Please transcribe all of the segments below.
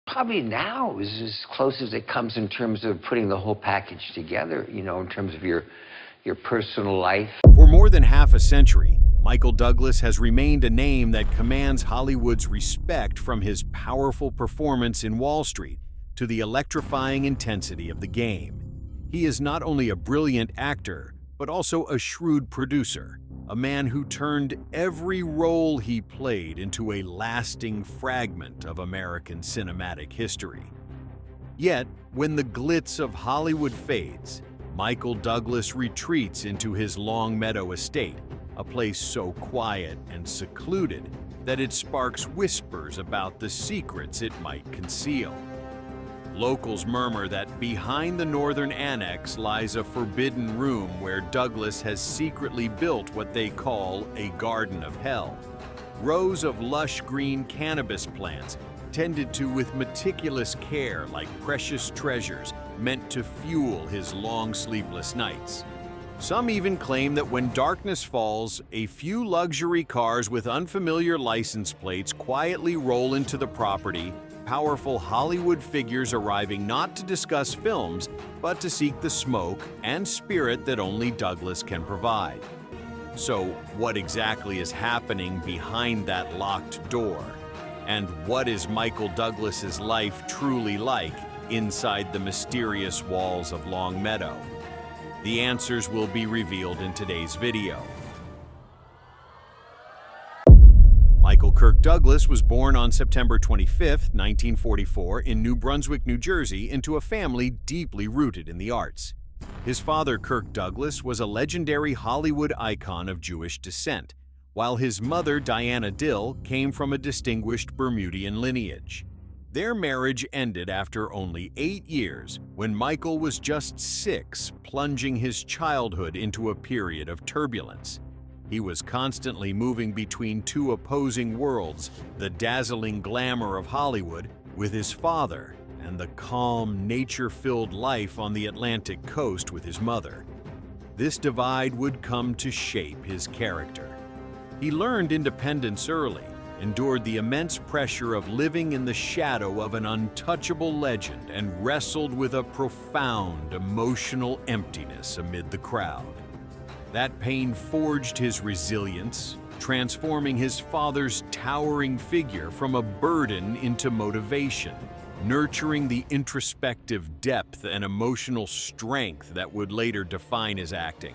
Probably now is as close as it comes in terms of putting the whole package together, in terms of your personal life. For more than half a century, Michael Douglas has remained a name that commands Hollywood's respect, from his powerful performance in Wall Street to the electrifying intensity of the game. He is not only a brilliant actor, but also a shrewd producer, a man who turned every role he played into a lasting fragment of American cinematic history. Yet, when the glitz of Hollywood fades, Michael Douglas retreats into his Long Meadow estate, a place so quiet and secluded that it sparks whispers about the secrets it might conceal. Locals murmur that behind the northern annex lies a forbidden room where Douglas has secretly built what they call a garden of hell. Rows of lush green cannabis plants, tended to with meticulous care like precious treasures meant to fuel his long sleepless nights. Some even claim that when darkness falls, a few luxury cars with unfamiliar license plates quietly roll into the property, powerful Hollywood figures arriving not to discuss films, but to seek the smoke and spirit that only Douglas can provide. So, what exactly is happening behind that locked door? And what is Michael Douglas's life truly like inside the mysterious walls of Long Meadow? The answers will be revealed in today's video. Michael Kirk Douglas was born on September 25, 1944, in New Brunswick, New Jersey, into a family deeply rooted in the arts. His father, Kirk Douglas, was a legendary Hollywood icon of Jewish descent, while his mother, Diana Dill, came from a distinguished Bermudian lineage. Their marriage ended after only 8 years, when Michael was just 6, plunging his childhood into a period of turbulence. He was constantly moving between two opposing worlds, the dazzling glamour of Hollywood with his father, and the calm, nature-filled life on the Atlantic coast with his mother. This divide would come to shape his character. He learned independence early, endured the immense pressure of living in the shadow of an untouchable legend, and wrestled with a profound emotional emptiness amid the crowd. That pain forged his resilience, transforming his father's towering figure from a burden into motivation, nurturing the introspective depth and emotional strength that would later define his acting.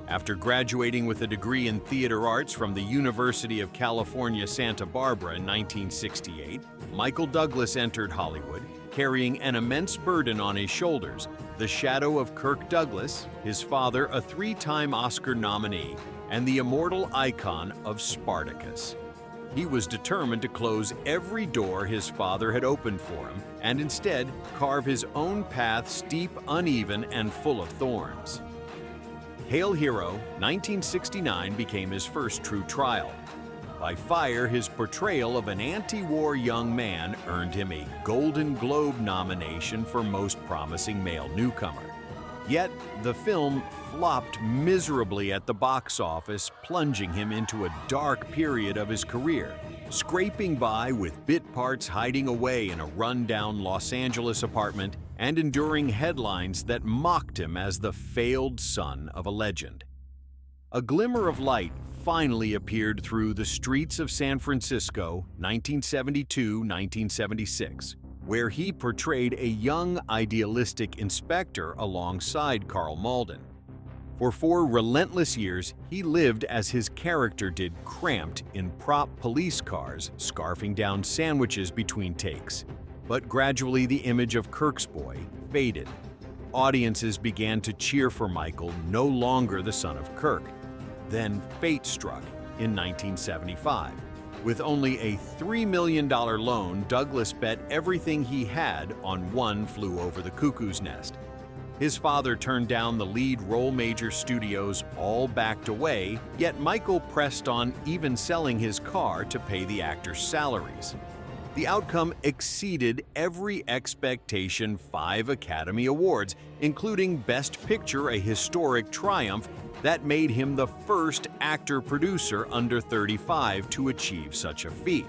After graduating with a degree in theater arts from the University of California, Santa Barbara in 1968, Michael Douglas entered Hollywood, carrying an immense burden on his shoulders, the shadow of Kirk Douglas, his father a 3-time Oscar nominee, and the immortal icon of Spartacus. He was determined to close every door his father had opened for him, and instead carve his own path steep, uneven, and full of thorns. Hail Hero, 1969 became his first true trial. By fire, his portrayal of an anti-war young man earned him a Golden Globe nomination for Most Promising Male Newcomer. Yet, the film flopped miserably at the box office, plunging him into a dark period of his career, scraping by with bit parts hiding away in a run-down Los Angeles apartment and enduring headlines that mocked him as the failed son of a legend. A glimmer of light finally appeared through The Streets of San Francisco, 1972-1976, where he portrayed a young, idealistic inspector alongside Carl Malden. For 4 relentless years, he lived as his character did, cramped in prop police cars, scarfing down sandwiches between takes. But gradually the image of Kirk's boy faded. Audiences began to cheer for Michael, no longer the son of Kirk. Then fate struck in 1975. With only a $3 million loan, Douglas bet everything he had on One Flew Over the Cuckoo's Nest. His father turned down the lead role. Major studios all backed away, yet Michael pressed on, even selling his car to pay the actor's salaries. The outcome exceeded every expectation: 5 Academy Awards, including Best Picture, a historic triumph that made him the first actor-producer under 35 to achieve such a feat.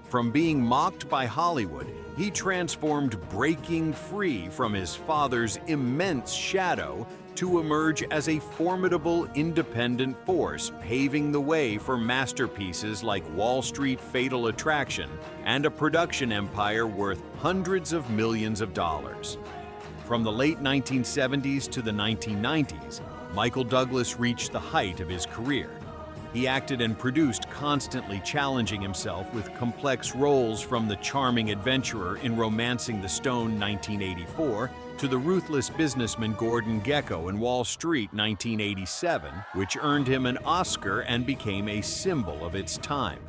From being mocked by Hollywood, he transformed, breaking free from his father's immense shadow to emerge as a formidable independent force, paving the way for masterpieces like Wall Street Fatal Attraction and a production empire worth hundreds of millions of dollars. From the late 1970s to the 1990s, Michael Douglas reached the height of his career. He acted and produced, constantly challenging himself with complex roles, from the charming adventurer in Romancing the Stone 1984 to the ruthless businessman Gordon Gekko in Wall Street 1987, which earned him an Oscar and became a symbol of its time.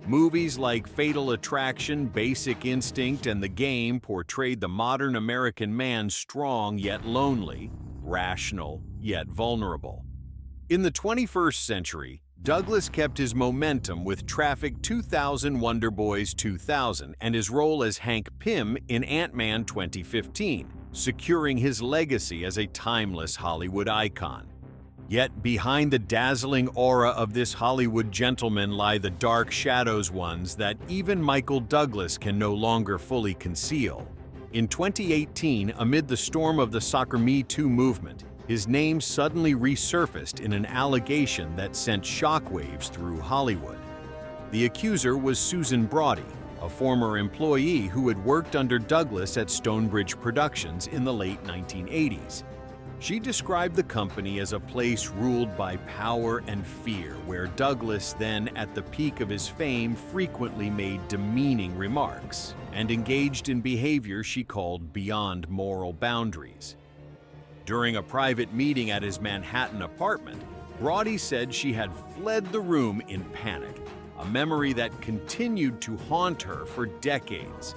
Movies like Fatal Attraction, Basic Instinct, and The Game portrayed the modern American man strong yet lonely, rational yet vulnerable. In the 21st century, Douglas kept his momentum with Traffic 2000, Wonder Boys 2000, and his role as Hank Pym in Ant-Man 2015, securing his legacy as a timeless Hollywood icon. Yet behind the dazzling aura of this Hollywood gentleman lie the dark shadows, ones that even Michael Douglas can no longer fully conceal. In 2018, amid the storm of the soccer Me Too movement, his name suddenly resurfaced in an allegation that sent shockwaves through Hollywood. The accuser was Susan Braudy, a former employee who had worked under Douglas at Stonebridge Productions in the late 1980s. She described the company as a place ruled by power and fear, where Douglas, then at the peak of his fame, frequently made demeaning remarks and engaged in behavior she called beyond moral boundaries. During a private meeting at his Manhattan apartment, Braudy said she had fled the room in panic, a memory that continued to haunt her for decades.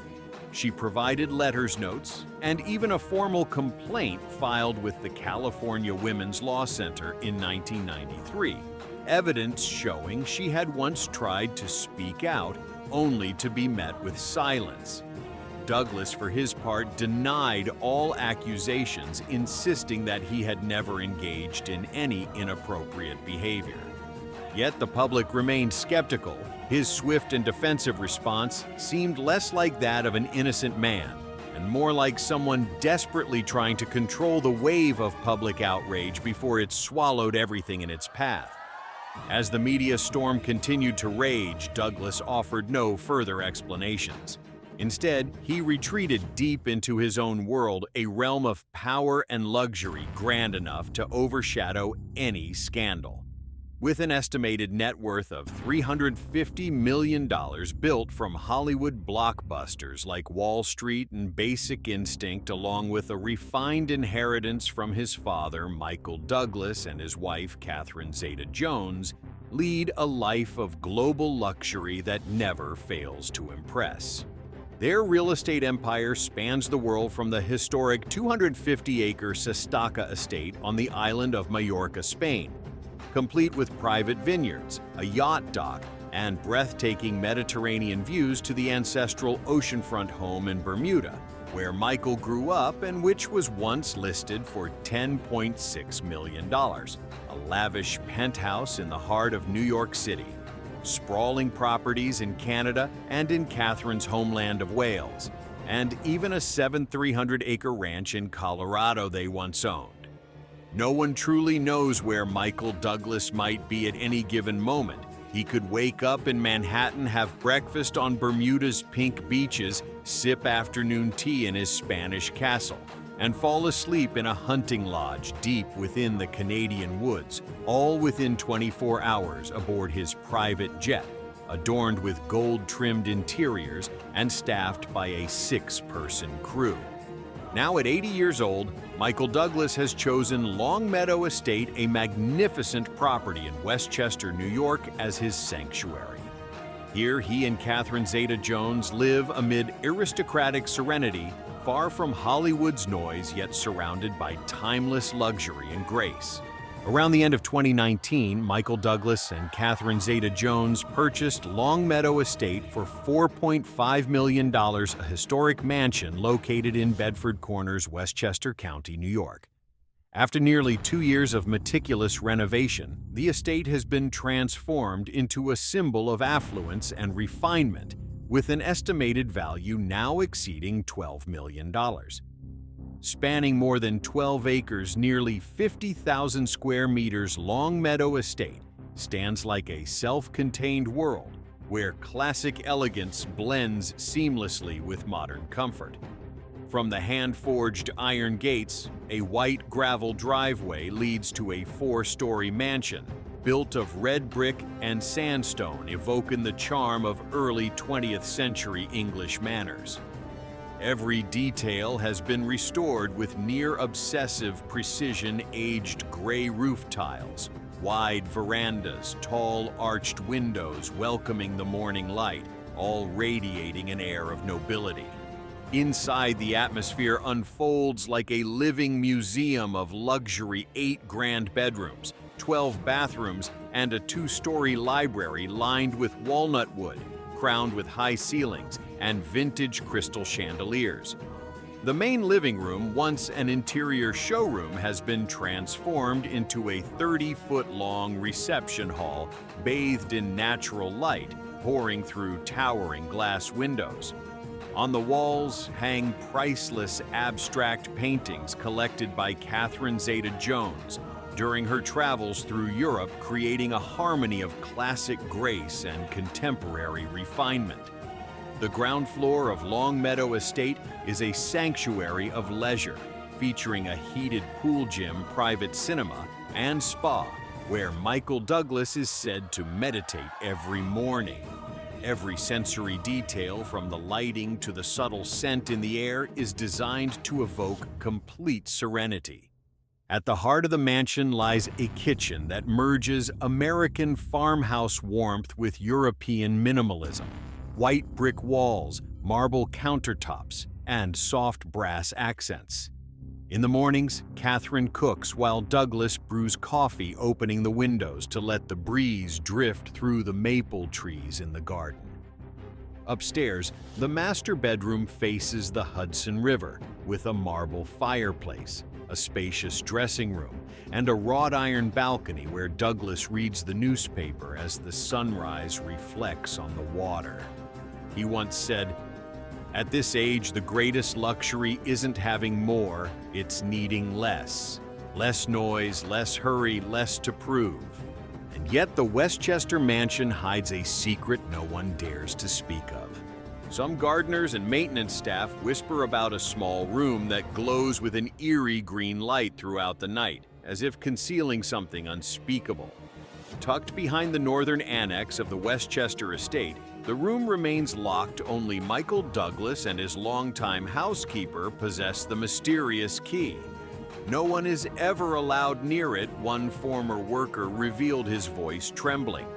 She provided letters, notes, and even a formal complaint filed with the California Women's Law Center in 1993, evidence showing she had once tried to speak out, only to be met with silence. Douglas, for his part, denied all accusations, insisting that he had never engaged in any inappropriate behavior. Yet the public remained skeptical. His swift and defensive response seemed less like that of an innocent man, and more like someone desperately trying to control the wave of public outrage before it swallowed everything in its path. As the media storm continued to rage, Douglas offered no further explanations. Instead, he retreated deep into his own world, a realm of power and luxury grand enough to overshadow any scandal. With an estimated net worth of $350 million built from Hollywood blockbusters like Wall Street and Basic Instinct, along with a refined inheritance from his father, Michael Douglas, and his wife, Catherine Zeta-Jones, lead a life of global luxury that never fails to impress. Their real estate empire spans the world, from the historic 250-acre Sestaca estate on the island of Majorca, Spain, complete with private vineyards, a yacht dock, and breathtaking Mediterranean views, to the ancestral oceanfront home in Bermuda, where Michael grew up and which was once listed for $10.6 million, a lavish penthouse in the heart of New York City, sprawling properties in Canada and in Catherine's homeland of Wales, and even a 7,300-acre ranch in Colorado they once owned. No one truly knows where Michael Douglas might be at any given moment. He could wake up in Manhattan, have breakfast on Bermuda's pink beaches, sip afternoon tea in his Spanish castle, and fall asleep in a hunting lodge deep within the Canadian woods, all within 24 hours aboard his private jet, adorned with gold-trimmed interiors and staffed by a 6-person crew. Now at 80 years old, Michael Douglas has chosen Long Meadow Estate, a magnificent property in Westchester, New York, as his sanctuary. Here, he and Catherine Zeta-Jones live amid aristocratic serenity, far from Hollywood's noise, yet surrounded by timeless luxury and grace. Around the end of 2019, Michael Douglas and Catherine Zeta-Jones purchased Long Meadow Estate for $4.5 million, a historic mansion located in Bedford Corners, Westchester County, New York. After nearly 2 years of meticulous renovation, the estate has been transformed into a symbol of affluence and refinement, with an estimated value now exceeding $12 million. Spanning more than 12 acres, nearly 50,000 square meters long Meadow estate stands like a self-contained world where classic elegance blends seamlessly with modern comfort. From the hand-forged iron gates, a white gravel driveway leads to a 4-story mansion built of red brick and sandstone, evoking the charm of early 20th century English manners. Every detail has been restored with near-obsessive precision aged gray roof tiles, wide verandas, tall arched windows welcoming the morning light, all radiating an air of nobility. Inside, the atmosphere unfolds like a living museum of luxury: 8 grand bedrooms, 12 bathrooms, and a 2-story library lined with walnut wood, crowned with high ceilings and vintage crystal chandeliers. The main living room, once an interior showroom, has been transformed into a 30-foot-long reception hall bathed in natural light pouring through towering glass windows. On the walls hang priceless abstract paintings collected by Catherine Zeta-Jones during her travels through Europe, creating a harmony of classic grace and contemporary refinement. The ground floor of Long Meadow Estate is a sanctuary of leisure, featuring a heated pool gym, private cinema, and spa, where Michael Douglas is said to meditate every morning. Every sensory detail, from the lighting to the subtle scent in the air, is designed to evoke complete serenity. At the heart of the mansion lies a kitchen that merges American farmhouse warmth with European minimalism. White brick walls, marble countertops, and soft brass accents. In the mornings, Catherine cooks while Douglas brews coffee, opening the windows to let the breeze drift through the maple trees in the garden. Upstairs, the master bedroom faces the Hudson River with a marble fireplace, a spacious dressing room, and a wrought iron balcony where Douglas reads the newspaper as the sunrise reflects on the water. He once said, "At this age, the greatest luxury isn't having more, it's needing less. Less noise, less hurry, less to prove." And yet the Westchester mansion hides a secret no one dares to speak of. Some gardeners and maintenance staff whisper about a small room that glows with an eerie green light throughout the night, as if concealing something unspeakable. Tucked behind the northern annex of the Westchester estate, the room remains locked. Only Michael Douglas and his longtime housekeeper possess the mysterious key. No one is ever allowed near it, one former worker revealed, his voice trembling.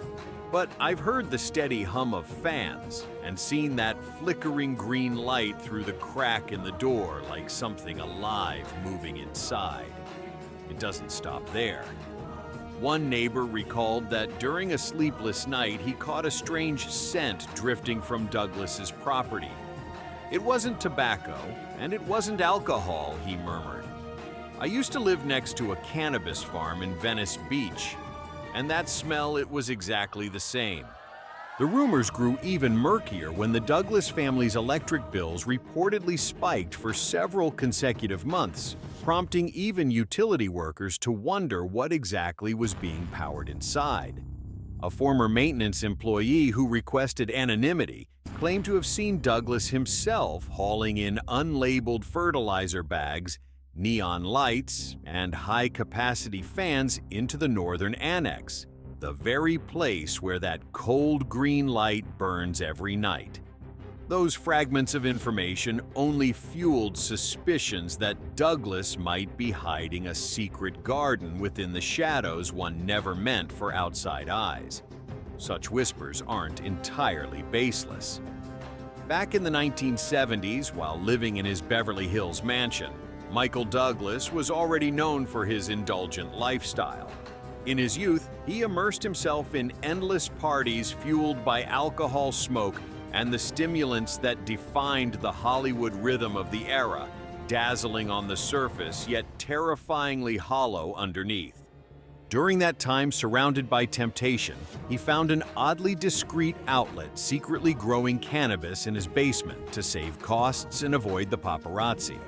But I've heard the steady hum of fans and seen that flickering green light through the crack in the door, like something alive moving inside. It doesn't stop there. One neighbor recalled that during a sleepless night, he caught a strange scent drifting from Douglas's property. "It wasn't tobacco, and it wasn't alcohol," he murmured. "I used to live next to a cannabis farm in Venice Beach, and that smell, it was exactly the same." The rumors grew even murkier when the Douglas family's electric bills reportedly spiked for several consecutive months, prompting even utility workers to wonder what exactly was being powered inside. A former maintenance employee who requested anonymity claimed to have seen Douglas himself hauling in unlabeled fertilizer bags, neon lights, and high-capacity fans into the northern annex, the very place where that cold green light burns every night. Those fragments of information only fueled suspicions that Douglas might be hiding a secret garden within the shadows one never meant for outside eyes. Such whispers aren't entirely baseless. Back in the 1970s, while living in his Beverly Hills mansion, Michael Douglas was already known for his indulgent lifestyle. In his youth, he immersed himself in endless parties fueled by alcohol, smoke, and the stimulants that defined the Hollywood rhythm of the era, dazzling on the surface yet terrifyingly hollow underneath. During that time, surrounded by temptation, he found an oddly discreet outlet secretly growing cannabis in his basement to save costs and avoid the paparazzi.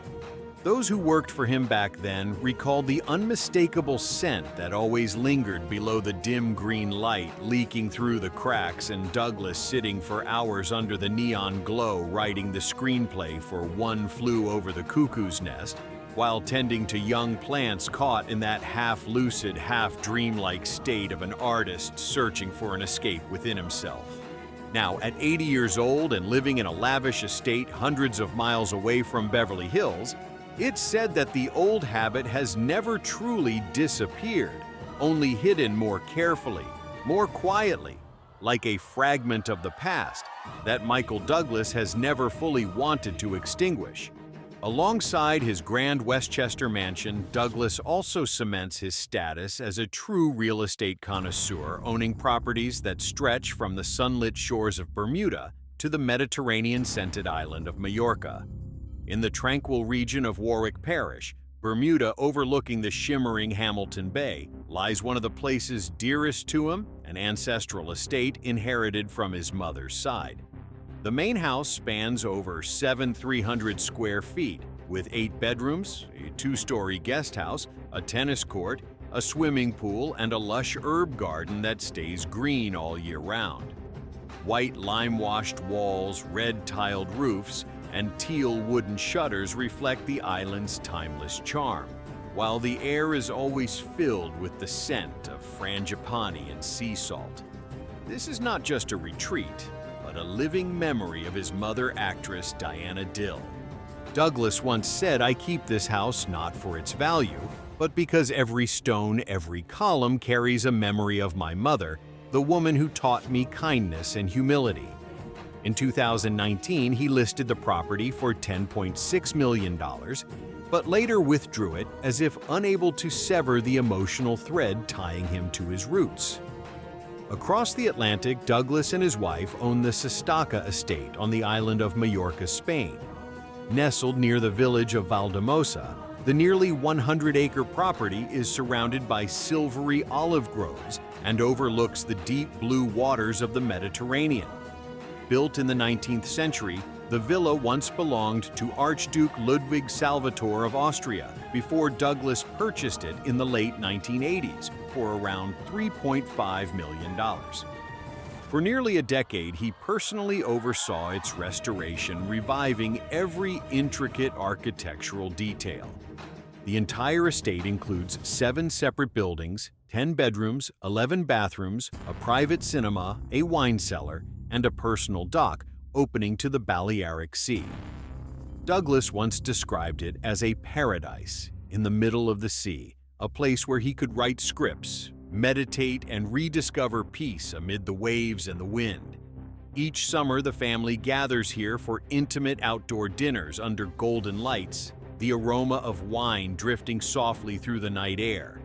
Those who worked for him back then recalled the unmistakable scent that always lingered below the dim green light leaking through the cracks, and Douglas sitting for hours under the neon glow writing the screenplay for One Flew Over the Cuckoo's Nest, while tending to young plants caught in that half-lucid, half-dreamlike state of an artist searching for an escape within himself. Now, at 80 years old and living in a lavish estate hundreds of miles away from Beverly Hills, it's said that the old habit has never truly disappeared, only hidden more carefully, more quietly, like a fragment of the past that Michael Douglas has never fully wanted to extinguish. Alongside his grand Westchester mansion, Douglas also cements his status as a true real estate connoisseur, owning properties that stretch from the sunlit shores of Bermuda to the Mediterranean-scented island of Majorca. In the tranquil region of Warwick Parish, Bermuda overlooking the shimmering Hamilton Bay, lies one of the place's dearest to him, an ancestral estate inherited from his mother's side. The main house spans over 7,300 square feet, with 8 bedrooms, a 2-story guest house, a tennis court, a swimming pool, and a lush herb garden that stays green all year round. White lime-washed walls, red-tiled roofs, and teal wooden shutters reflect the island's timeless charm, while the air is always filled with the scent of frangipani and sea salt. This is not just a retreat, but a living memory of his mother actress Diana Dill. Douglas once said, "I keep this house not for its value, but because every stone, every column carries a memory of my mother, the woman who taught me kindness and humility." In 2019, he listed the property for $10.6 million, but later withdrew it as if unable to sever the emotional thread tying him to his roots. Across the Atlantic, Douglas and his wife own the Sestaca estate on the island of Majorca, Spain. Nestled near the village of Valdemosa, the nearly 100-acre property is surrounded by silvery olive groves and overlooks the deep blue waters of the Mediterranean. Built in the 19th century, the villa once belonged to Archduke Ludwig Salvator of Austria before Douglas purchased it in the late 1980s for around $3.5 million. For nearly a decade, he personally oversaw its restoration, reviving every intricate architectural detail. The entire estate includes 7 separate buildings, 10 bedrooms, 11 bathrooms, a private cinema, a wine cellar, and a personal dock opening to the Balearic Sea. Douglas once described it as a paradise in the middle of the sea, a place where he could write scripts, meditate, and rediscover peace amid the waves and the wind. Each summer, the family gathers here for intimate outdoor dinners under golden lights, the aroma of wine drifting softly through the night air.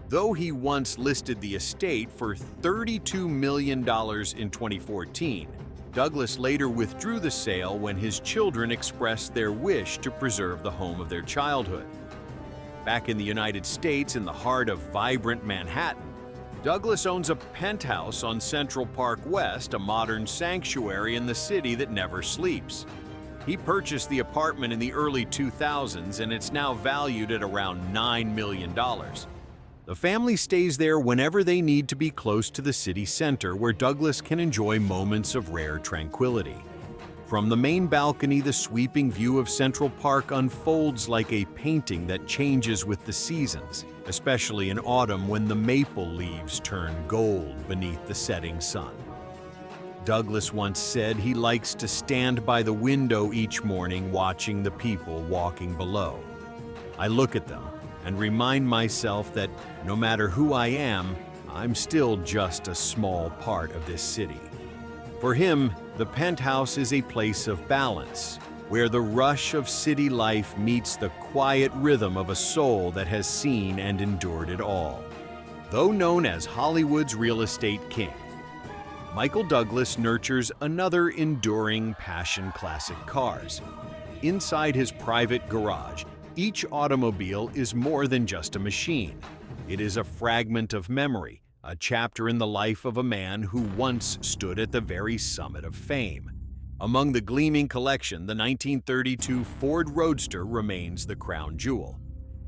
Though he once listed the estate for $32 million in 2014, Douglas later withdrew the sale when his children expressed their wish to preserve the home of their childhood. Back in the United States, in the heart of vibrant Manhattan, Douglas owns a penthouse on Central Park West, a modern sanctuary in the city that never sleeps. He purchased the apartment in the early 2000s, and it's now valued at around $9 million. The family stays there whenever they need to be close to the city center, where Douglas can enjoy moments of rare tranquility. From the main balcony, the sweeping view of Central Park unfolds like a painting that changes with the seasons, especially in autumn when the maple leaves turn gold beneath the setting sun. Douglas once said he likes to stand by the window each morning watching the people walking below. I look at them and remind myself that no matter who I am, I'm still just a small part of this city. For him, the penthouse is a place of balance, where the rush of city life meets the quiet rhythm of a soul that has seen and endured it all. Though known as Hollywood's real estate king, Michael Douglas nurtures another enduring passion: classic cars. Inside his private garage, each automobile is more than just a machine. It is a fragment of memory, a chapter in the life of a man who once stood at the very summit of fame. Among the gleaming collection, the 1932 Ford Roadster remains the crown jewel.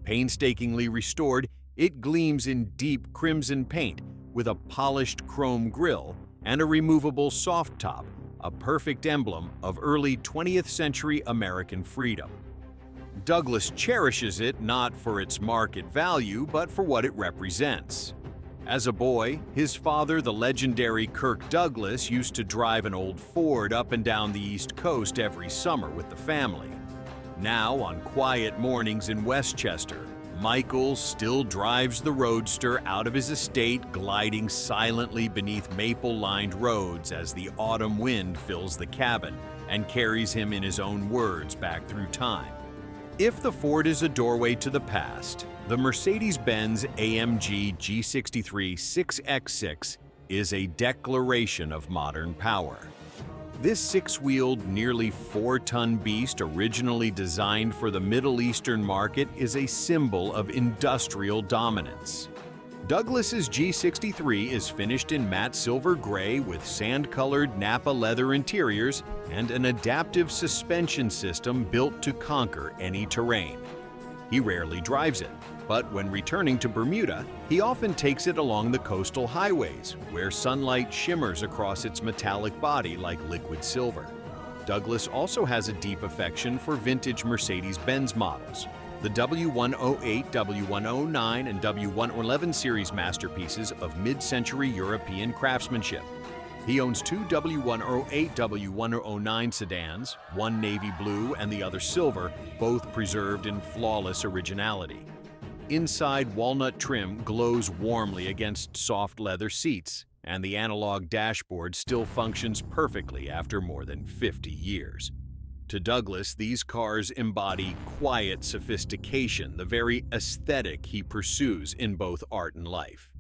Painstakingly restored, it gleams in deep crimson paint with a polished chrome grille and a removable soft top, a perfect emblem of early 20th century American freedom. Douglas cherishes it not for its market value, but for what it represents. As a boy, his father, the legendary Kirk Douglas, used to drive an old Ford up and down the East Coast every summer with the family. Now, on quiet mornings in Westchester, Michael still drives the Roadster out of his estate, gliding silently beneath maple-lined roads as the autumn wind fills the cabin and carries him, in his own words, back through time. If the Ford is a doorway to the past, the Mercedes-Benz AMG G63 6X6 is a declaration of modern power. This six-wheeled, nearly 4-ton beast, originally designed for the Middle Eastern market, is a symbol of industrial dominance. Douglas's G63 is finished in matte silver gray with sand-colored Napa leather interiors and an adaptive suspension system built to conquer any terrain. He rarely drives it, but when returning to Bermuda, he often takes it along the coastal highways, where sunlight shimmers across its metallic body like liquid silver. Douglas also has a deep affection for vintage Mercedes-Benz models. The W108, W109, and W111 series masterpieces of mid-century European craftsmanship. He owns two W108, W109 sedans, one navy blue and the other silver, both preserved in flawless originality. Inside walnut trim glows warmly against soft leather seats, and the analog dashboard still functions perfectly after more than 50 years. To Douglas, these cars embody quiet sophistication, the very aesthetic he pursues in both art and life.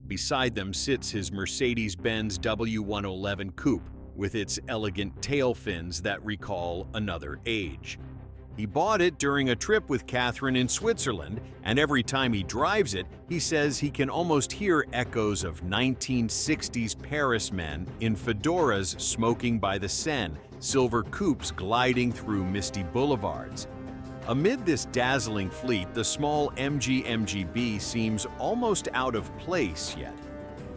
Beside them sits his Mercedes-Benz W111 Coupe, with its elegant tail fins that recall another age. He bought it during a trip with Catherine in Switzerland, and every time he drives it, he says he can almost hear echoes of 1960s Paris men in fedoras smoking by the Seine, silver coupes gliding through misty boulevards. Amid this dazzling fleet, the small MG MGB seems almost out of place yet.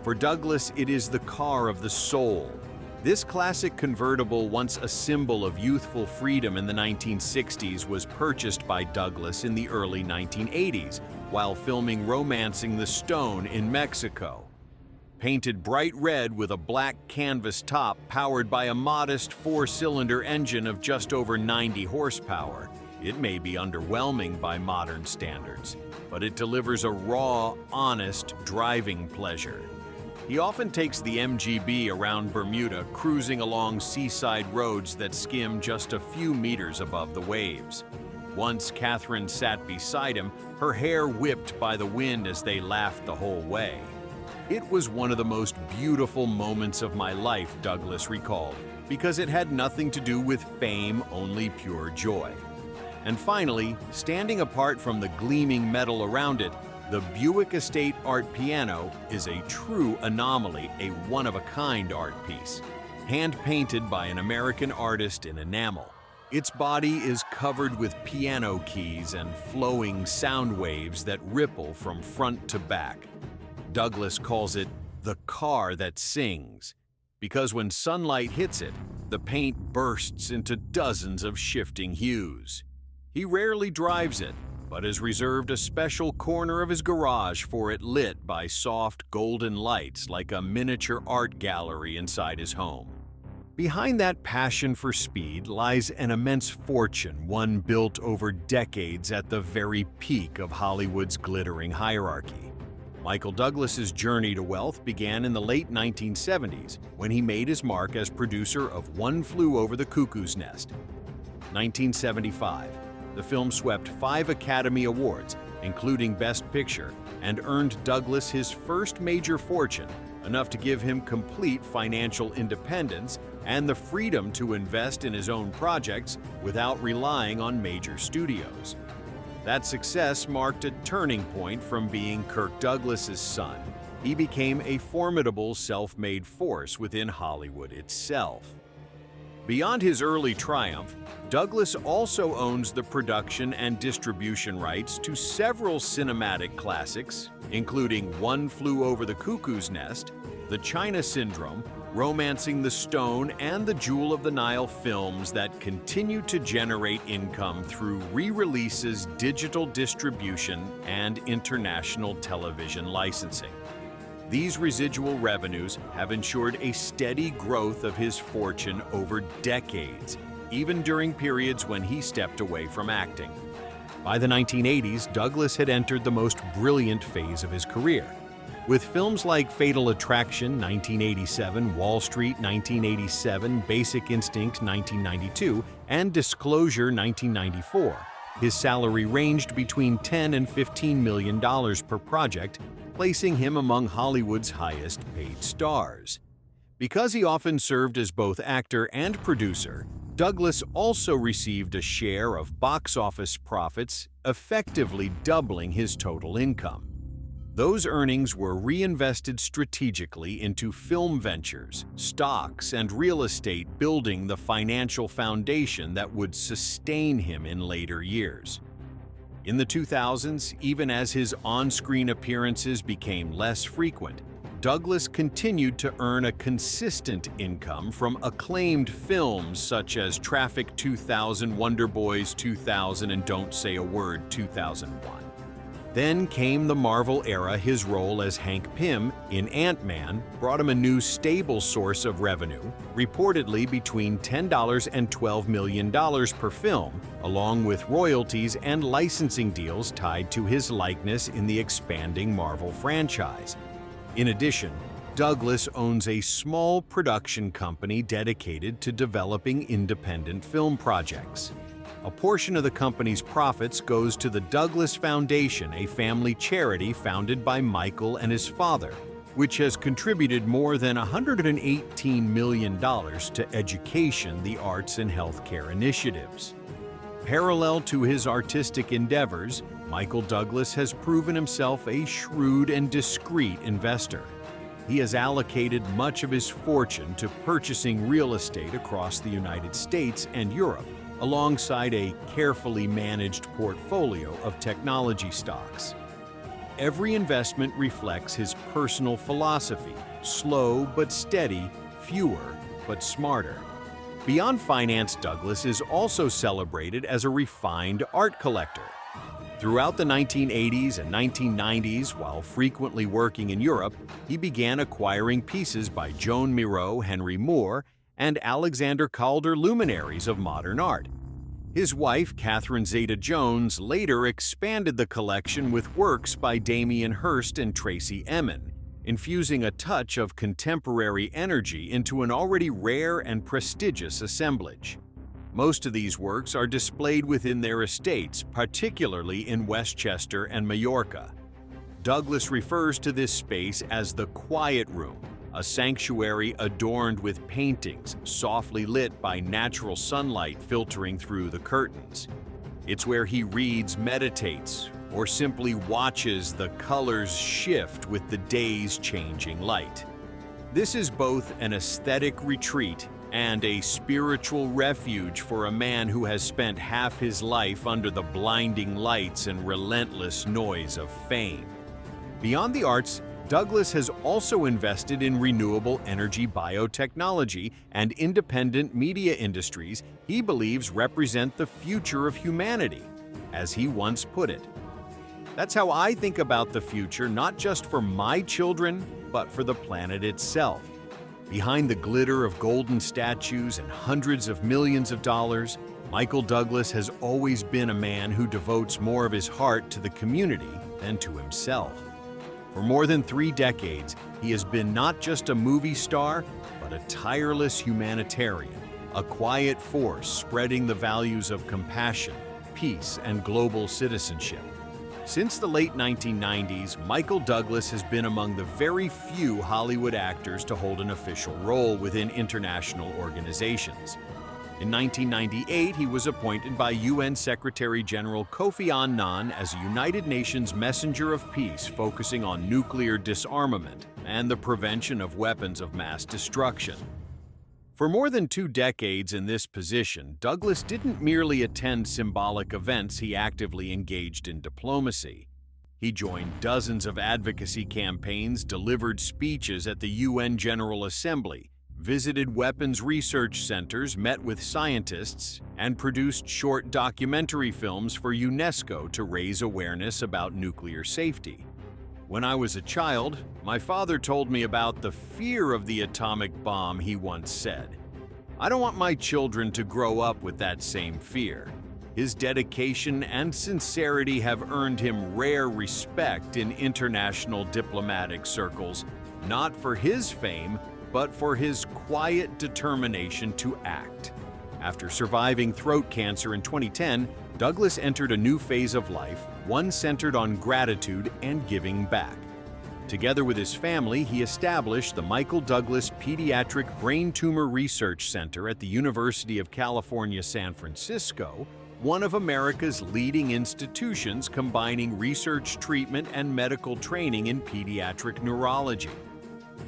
For Douglas, it is the car of the soul. This classic convertible, once a symbol of youthful freedom in the 1960s, was purchased by Douglas in the early 1980s while filming Romancing the Stone in Mexico. Painted bright red with a black canvas top powered by a modest 4-cylinder engine of just over 90 horsepower, it may be underwhelming by modern standards, but it delivers a raw, honest driving pleasure. He often takes the MGB around Bermuda, cruising along seaside roads that skim just a few meters above the waves. Once Catherine sat beside him, her hair whipped by the wind as they laughed the whole way. It was one of the most beautiful moments of my life, Douglas recalled, because it had nothing to do with fame, only pure joy. And finally, standing apart from the gleaming metal around it, the Buick Estate art piano is a true anomaly, a one-of-a-kind art piece, hand-painted by an American artist in enamel. Its body is covered with piano keys and flowing sound waves that ripple from front to back. Douglas calls it the car that sings, because when sunlight hits it, the paint bursts into dozens of shifting hues. He rarely drives it, but has reserved a special corner of his garage for it, lit by soft golden lights like a miniature art gallery inside his home. Behind that passion for speed lies an immense fortune, one built over decades at the very peak of Hollywood's glittering hierarchy. Michael Douglas's journey to wealth began in the late 1970s when he made his mark as producer of One Flew Over the Cuckoo's Nest. 1975. The film swept 5 Academy Awards, including Best Picture, and earned Douglas his first major fortune, enough to give him complete financial independence and the freedom to invest in his own projects without relying on major studios. That success marked a turning point from being Kirk Douglas's son. He became a formidable self-made force within Hollywood itself. Beyond his early triumph, Douglas also owns the production and distribution rights to several cinematic classics, including One Flew Over the Cuckoo's Nest, The China Syndrome, Romancing the Stone, and the Jewel of the Nile films that continue to generate income through re-releases, digital distribution, and international television licensing. These residual revenues have ensured a steady growth of his fortune over decades, even during periods when he stepped away from acting. By the 1980s, Douglas had entered the most brilliant phase of his career. With films like Fatal Attraction, 1987, Wall Street, 1987, Basic Instinct, 1992, and Disclosure, 1994, his salary ranged between $10 and $15 million per project, placing him among Hollywood's highest-paid stars. Because he often served as both actor and producer, Douglas also received a share of box office profits, effectively doubling his total income. Those earnings were reinvested strategically into film ventures, stocks, and real estate, building the financial foundation that would sustain him in later years. In the 2000s, even as his on-screen appearances became less frequent, Douglas continued to earn a consistent income from acclaimed films such as Traffic 2000, Wonder Boys 2000, and Don't Say a Word 2001. Then came the Marvel era. His role as Hank Pym in Ant-Man brought him a new stable source of revenue, reportedly between $10 and $12 million per film, along with royalties and licensing deals tied to his likeness in the expanding Marvel franchise. In addition, Douglas owns a small production company dedicated to developing independent film projects. A portion of the company's profits goes to the Douglas Foundation, a family charity founded by Michael and his father, which has contributed more than $118 million to education, the arts, and healthcare initiatives. Parallel to his artistic endeavors, Michael Douglas has proven himself a shrewd and discreet investor. He has allocated much of his fortune to purchasing real estate across the United States and Europe, alongside a carefully managed portfolio of technology stocks. Every investment reflects his personal philosophy: slow but steady, fewer but smarter. Beyond finance, Douglas is also celebrated as a refined art collector. Throughout the 1980s and 1990s, while frequently working in Europe, he began acquiring pieces by Joan Miro, Henry Moore, and Alexander Calder, luminaries of modern art. His wife, Catherine Zeta-Jones, later expanded the collection with works by Damien Hirst and Tracey Emin, infusing a touch of contemporary energy into an already rare and prestigious assemblage. Most of these works are displayed within their estates, particularly in Westchester and Majorca. Douglas refers to this space as the Quiet Room, a sanctuary adorned with paintings, softly lit by natural sunlight filtering through the curtains. It's where he reads, meditates, or simply watches the colors shift with the day's changing light. This is both an aesthetic retreat and a spiritual refuge for a man who has spent half his life under the blinding lights and relentless noise of fame. Beyond the arts, Douglas has also invested in renewable energy, biotechnology, and independent media industries he believes represent the future of humanity, as he once put it. That's how I think about the future, not just for my children, but for the planet itself. Behind the glitter of golden statues and hundreds of millions of dollars, Michael Douglas has always been a man who devotes more of his heart to the community than to himself. For more than 3 decades, he has been not just a movie star, but a tireless humanitarian, a quiet force spreading the values of compassion, peace, and global citizenship. Since the late 1990s, Michael Douglas has been among the very few Hollywood actors to hold an official role within international organizations. In 1998, he was appointed by UN Secretary-General Kofi Annan as a United Nations Messenger of Peace focusing on nuclear disarmament and the prevention of weapons of mass destruction. For more than 2 decades in this position, Douglas didn't merely attend symbolic events, he actively engaged in diplomacy. He joined dozens of advocacy campaigns, delivered speeches at the UN General Assembly, visited weapons research centers, met with scientists, and produced short documentary films for UNESCO to raise awareness about nuclear safety. When I was a child, my father told me about the fear of the atomic bomb, he once said. I don't want my children to grow up with that same fear. His dedication and sincerity have earned him rare respect in international diplomatic circles, not for his fame, but for his quiet determination to act. After surviving throat cancer in 2010, Douglas entered a new phase of life, one centered on gratitude and giving back. Together with his family, he established the Michael Douglas Pediatric Brain Tumor Research Center at the University of California, San Francisco, one of America's leading institutions combining research, treatment, and medical training in pediatric neurology.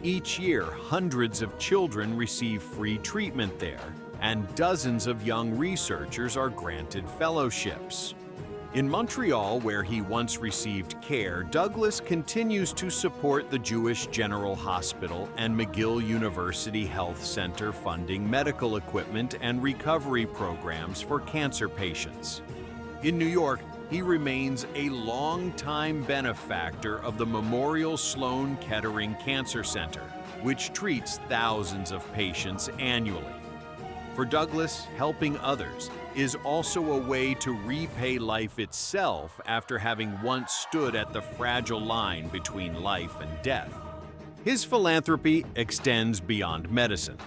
Each year, hundreds of children receive free treatment there, and dozens of young researchers are granted fellowships. In Montreal, where he once received care, Douglas continues to support the Jewish General Hospital and McGill University Health Center, funding medical equipment and recovery programs for cancer patients. In New York, he remains a longtime benefactor of the Memorial Sloan Kettering Cancer Center, which treats thousands of patients annually. For Douglas, helping others is also a way to repay life itself after having once stood at the fragile line between life and death. His philanthropy extends beyond medicine.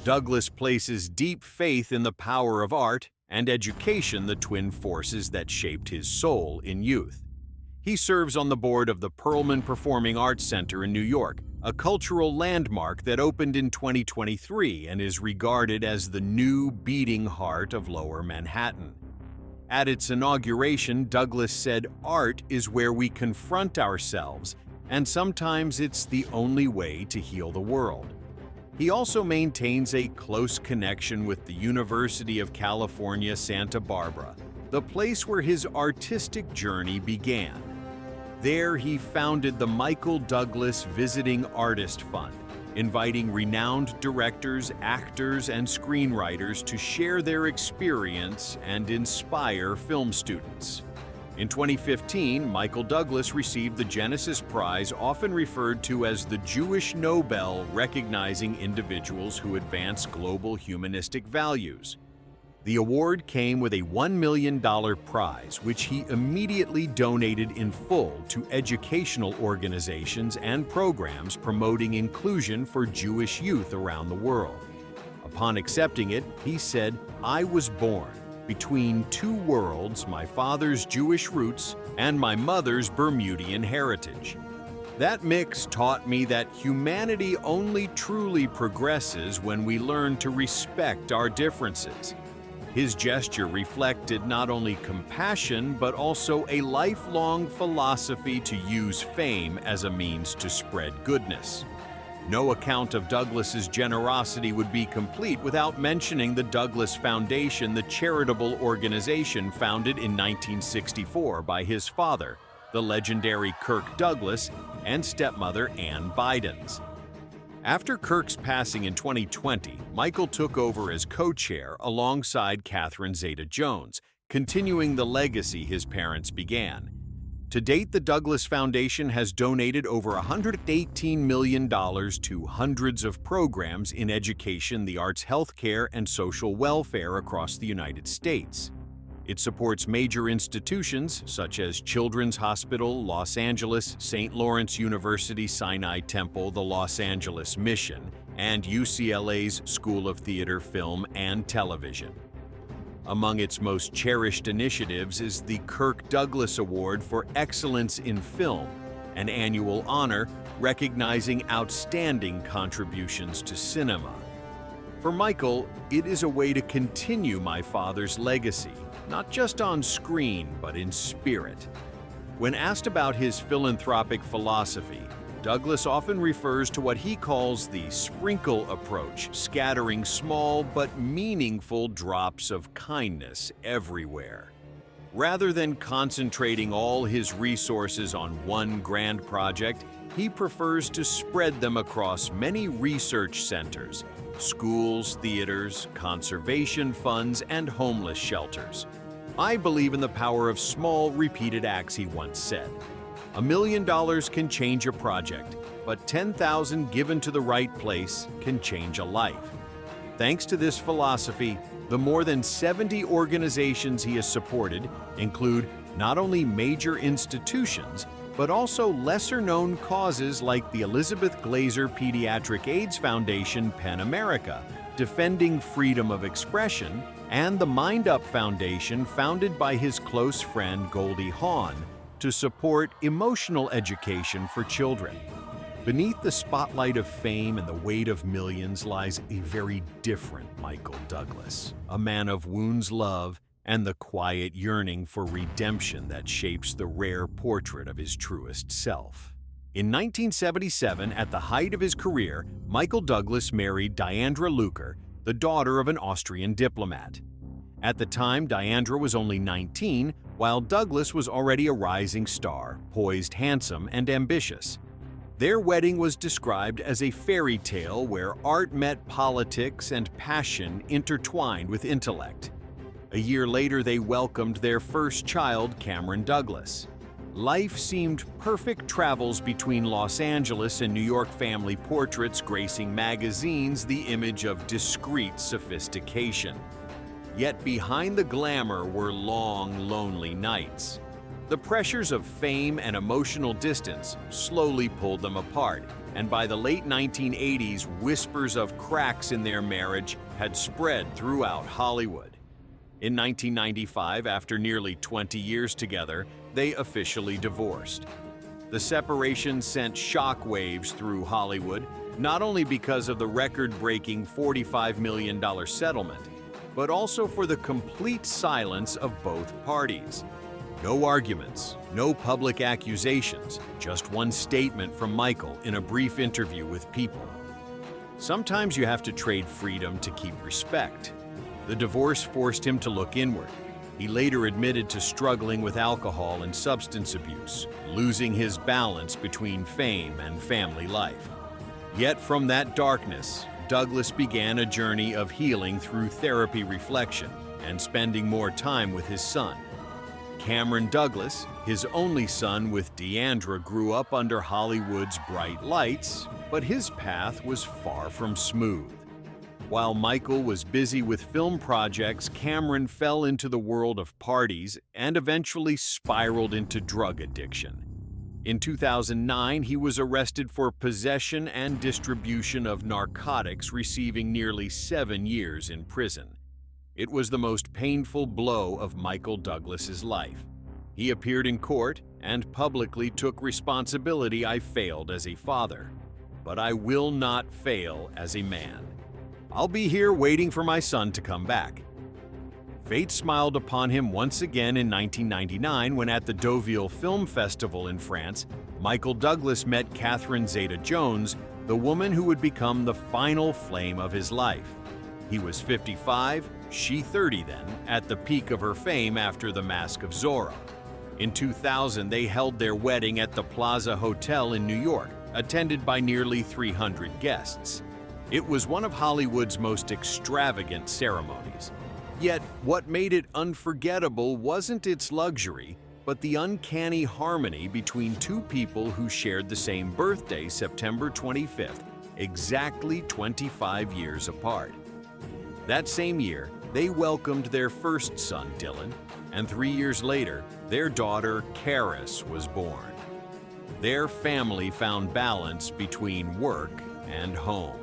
Douglas places deep faith in the power of art and education, the twin forces that shaped his soul in youth. He serves on the board of the Perlman Performing Arts Center in New York, a cultural landmark that opened in 2023 and is regarded as the new beating heart of Lower Manhattan. At its inauguration, Douglas said, "Art is where we confront ourselves, and sometimes it's the only way to heal the world." He also maintains a close connection with the University of California, Santa Barbara, the place where his artistic journey began. There, he founded the Michael Douglas Visiting Artist Fund, inviting renowned directors, actors, and screenwriters to share their experience and inspire film students. In 2015, Michael Douglas received the Genesis Prize, often referred to as the Jewish Nobel, recognizing individuals who advance global humanistic values. The award came with a $1 million prize, which he immediately donated in full to educational organizations and programs promoting inclusion for Jewish youth around the world. Upon accepting it, he said, "I was born between two worlds, my father's Jewish roots and my mother's Bermudian heritage. That mix taught me that humanity only truly progresses when we learn to respect our differences." His gesture reflected not only compassion, but also a lifelong philosophy to use fame as a means to spread goodness. No account of Douglas's generosity would be complete without mentioning the Douglas Foundation, the charitable organization founded in 1964 by his father, the legendary Kirk Douglas, and stepmother Ann Bidens. After Kirk's passing in 2020, Michael took over as co-chair alongside Catherine Zeta-Jones, continuing the legacy his parents began. To date, the Douglas Foundation has donated over $118 million to hundreds of programs in education, the arts, healthcare, and social welfare across the United States. It supports major institutions such as Children's Hospital, Los Angeles, St. Lawrence University, Sinai Temple, the Los Angeles Mission, and UCLA's School of Theater, Film, and Television. Among its most cherished initiatives is the Kirk Douglas Award for Excellence in Film, an annual honor recognizing outstanding contributions to cinema. For Michael, it is a way to continue my father's legacy, not just on screen, but in spirit. When asked about his philanthropic philosophy, Douglas often refers to what he calls the sprinkle approach, scattering small but meaningful drops of kindness everywhere. Rather than concentrating all his resources on one grand project, he prefers to spread them across many research centers, schools, theaters, conservation funds, and homeless shelters. I believe in the power of small, repeated acts, he once said. $1 million can change a project, but 10,000 given to the right place can change a life. Thanks to this philosophy, the more than 70 organizations he has supported include not only major institutions, but also lesser-known causes like the Elizabeth Glaser Pediatric AIDS Foundation PEN America, defending freedom of expression, and the Mind Up Foundation founded by his close friend Goldie Hawn to support emotional education for children. Beneath the spotlight of fame and the weight of millions lies a very different Michael Douglas, a man of wounds love and the quiet yearning for redemption that shapes the rare portrait of his truest self. In 1977, at the height of his career, Michael Douglas married Diandra Luker, the daughter of an Austrian diplomat. At the time, Diandra was only 19, while Douglas was already a rising star, poised, handsome, and ambitious. Their wedding was described as a fairy tale where art met politics and passion intertwined with intellect. A year later, they welcomed their first child, Cameron Douglas. Life seemed perfect, travels between Los Angeles and New York family portraits gracing magazines the image of discreet sophistication. Yet behind the glamour were long, lonely nights. The pressures of fame and emotional distance slowly pulled them apart, and by the late 1980s, whispers of cracks in their marriage had spread throughout Hollywood. In 1995, after nearly 20 years together, they officially divorced. The separation sent shockwaves through Hollywood, not only because of the record-breaking $45 million settlement, but also for the complete silence of both parties. No arguments, no public accusations, just one statement from Michael in a brief interview with People. Sometimes you have to trade freedom to keep respect. The divorce forced him to look inward. He later admitted to struggling with alcohol and substance abuse, losing his balance between fame and family life. Yet from that darkness, Douglas began a journey of healing through therapy, reflection, and spending more time with his son. Cameron Douglas, his only son with Diandra, grew up under Hollywood's bright lights, but his path was far from smooth. While Michael was busy with film projects, Cameron fell into the world of parties and eventually spiraled into drug addiction. In 2009, he was arrested for possession and distribution of narcotics, receiving nearly 7 years in prison. It was the most painful blow of Michael Douglas's life. He appeared in court and publicly took responsibility. I failed as a father, but I will not fail as a man. I'll be here waiting for my son to come back. Fate smiled upon him once again in 1999 when at the Deauville Film Festival in France, Michael Douglas met Catherine Zeta-Jones, the woman who would become the final flame of his life. He was 55, she 30 then, at the peak of her fame after The Mask of Zorro. In 2000, they held their wedding at the Plaza Hotel in New York, attended by nearly 300 guests. It was one of Hollywood's most extravagant ceremonies. Yet, what made it unforgettable wasn't its luxury, but the uncanny harmony between two people who shared the same birthday, September 25th, exactly 25 years apart. That same year, they welcomed their first son, Dylan, and 3 years later, their daughter, Karis, was born. Their family found balance between work and home.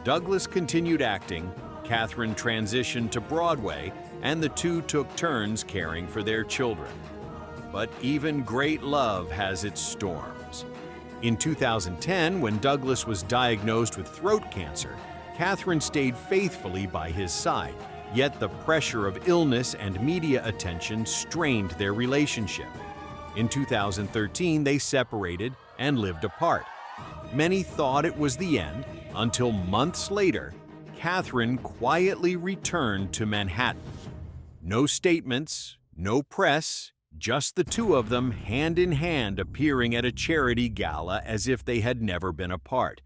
Douglas continued acting, Catherine transitioned to Broadway, and the two took turns caring for their children. But even great love has its storms. In 2010, when Douglas was diagnosed with throat cancer, Catherine stayed faithfully by his side, yet the pressure of illness and media attention strained their relationship. In 2013, they separated and lived apart. Many thought it was the end, until months later, Catherine quietly returned to Manhattan. No statements, no press, just the two of them hand in hand appearing at a charity gala as if they had never been apart.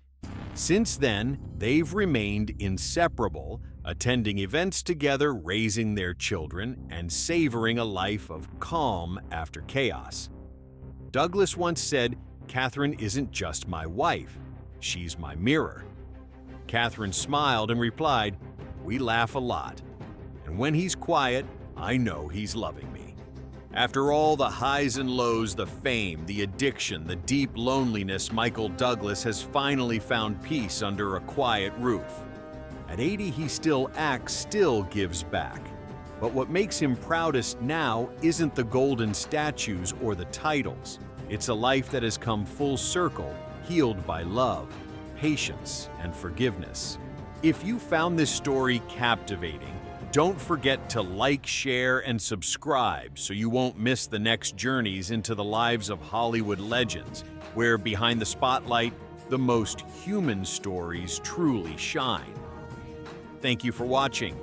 Since then, they've remained inseparable, attending events together, raising their children, and savoring a life of calm after chaos. Douglas once said, "Catherine isn't just my wife, she's my mirror." Catherine smiled and replied, "We laugh a lot, and when he's quiet, I know he's loving me." After all the highs and lows, the fame, the addiction, the deep loneliness, Michael Douglas has finally found peace under a quiet roof. At 80, he still acts, still gives back. But what makes him proudest now isn't the golden statues or the titles. It's a life that has come full circle, healed by love, patience, and forgiveness. If you found this story captivating, don't forget to like, share, and subscribe so you won't miss the next journeys into the lives of Hollywood legends, where behind the spotlight, the most human stories truly shine. Thank you for watching.